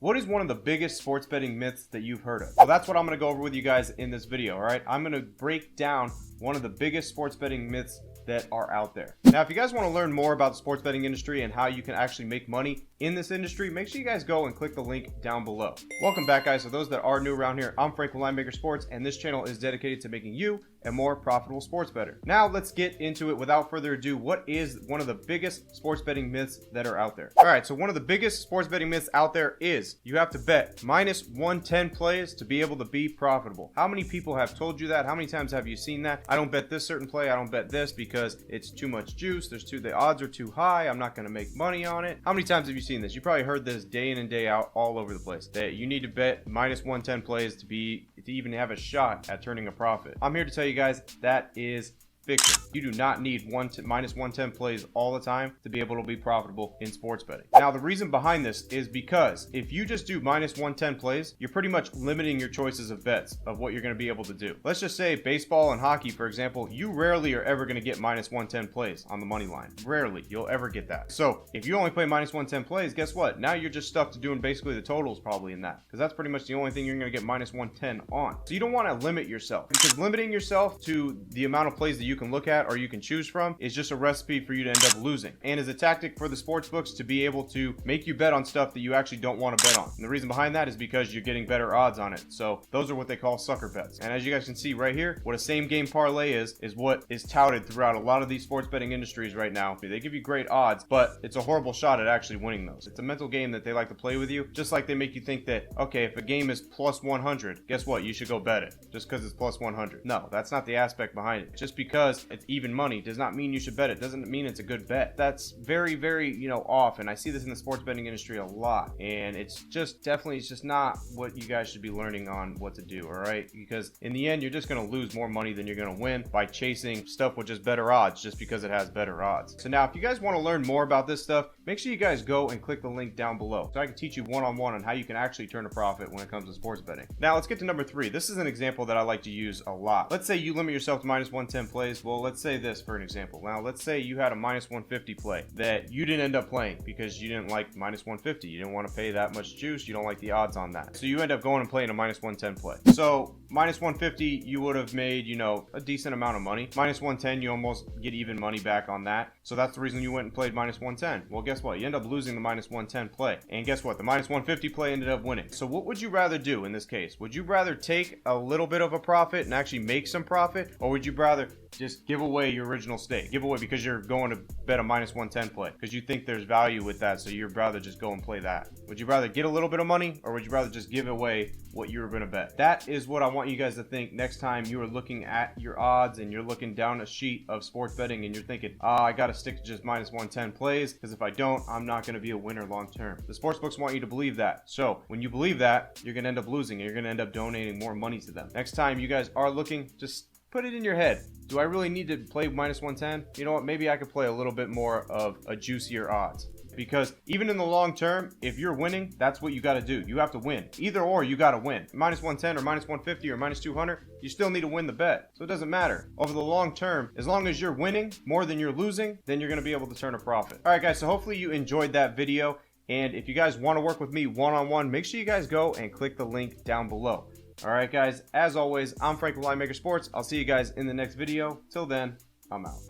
What is one of the biggest sports betting myths that you've heard of? Well, that's what I'm going to go over with you guys in this video, all right? I'm going to break down one of the biggest sports betting myths that are out there. Now, if you guys want to learn more about the sports betting industry and how you can actually make money in this industry, make sure you guys go and click the link down below. Welcome back, guys. For those that are new around here, I'm Frank with Linemaker Sports, and this channel is dedicated to making you a more profitable sports bettor. Now, let's get into it. Without further ado, what is one of the biggest sports betting myths that are out there? All right, so one of the biggest sports betting myths out there is you have to bet minus 110 plays to be able to be profitable. How many people have told you that? How many times have you seen that? I don't bet this certain play. I don't bet this because it's too much juice. The odds are too high. I'm not going to make money on it. How many times have you seen this? You probably heard this day in and day out all over the place, that you need to bet minus 110 plays to even have a shot at turning a profit. I'm here to tell you guys that is fiction. You do not need minus 110 plays all the time to be able to be profitable in sports betting. Now, the reason behind this is because if you just do minus 110 plays, you're pretty much limiting your choices of bets of what you're going to be able to do. Let's just say baseball and hockey, for example, you rarely are ever going to get minus 110 plays on the money line. Rarely you'll ever get that. So if you only play minus 110 plays, guess what? Now you're just stuck to doing basically the totals probably in that, because that's pretty much the only thing you're going to get minus 110 on. So you don't want to limit yourself, because limiting yourself to the amount of plays that you can look at or you can choose from is just a recipe for you to end up losing, and is a tactic for the sports books to be able to make you bet on stuff that you actually don't want to bet on. And the reason behind that is because you're getting better odds on it. So those are what they call sucker bets. And as you guys can see right here, what a same game parlay is what is touted throughout a lot of these sports betting industries right now. They give you great odds, but it's a horrible shot at actually winning those. It's a mental game that they like to play with you, just like they make you think that, okay, if a game is plus 100, guess what? You should go bet it just because it's plus 100. No, that's not the aspect behind it. Just because it's even money does not mean you should bet it. Doesn't mean it's a good bet. That's very, very, off. And I see this in the sports betting industry a lot. And it's just not what you guys should be learning on what to do. All right. Because in the end, you're just going to lose more money than you're going to win by chasing stuff with just better odds, just because it has better odds. So now, if you guys want to learn more about this stuff, make sure you guys go and click the link down below so I can teach you one-on-one on how you can actually turn a profit when it comes to sports betting. Now, let's get to number 3. This is an example that I like to use a lot. Let's say you limit yourself to minus 110 plays. Well, let's say this for an example. Now, let's say you had a minus 150 play that you didn't end up playing because you didn't like minus 150. You didn't want to pay that much juice. You don't like the odds on that. So you end up going and playing a minus 110 play. So minus 150, you would have made, a decent amount of money. Minus 110, you almost get even money back on that. So that's the reason you went and played minus 110. Well, guess what? You end up losing the minus 110 play. And guess what? The minus 150 play ended up winning. So what would you rather do in this case? Would you rather take a little bit of a profit and actually make some profit? Or would you rather just give away your original stake? Give away because you're going to bet a minus 110 play because you think there's value with that, so you'd rather just go and play that. Would you rather get a little bit of money, or would you rather just give away what you were going to bet? That is what I want you guys to think next time you are looking at your odds and you're looking down a sheet of sports betting and you're thinking, I got to stick to just minus 110 plays because if I don't, I'm not going to be a winner long term. The sports books want you to believe that. So when you believe that, you're going to end up losing and you're going to end up donating more money to them. Next time you guys are looking, just put it in your head. Do I really need to play minus 110? You know what? Maybe I could play a little bit more of a juicier odds. Because even in the long term, if you're winning, that's what you got to do. You have to win. Either or, you got to win. Minus 110 or minus 150 or minus 200, you still need to win the bet. So it doesn't matter. Over the long term, as long as you're winning more than you're losing, then you're going to be able to turn a profit. All right, guys. So hopefully you enjoyed that video. And if you guys want to work with me one-on-one, make sure you guys go and click the link down below. All right, guys, as always, I'm Frank with Linemaker Sports. I'll see you guys in the next video. Till then, I'm out.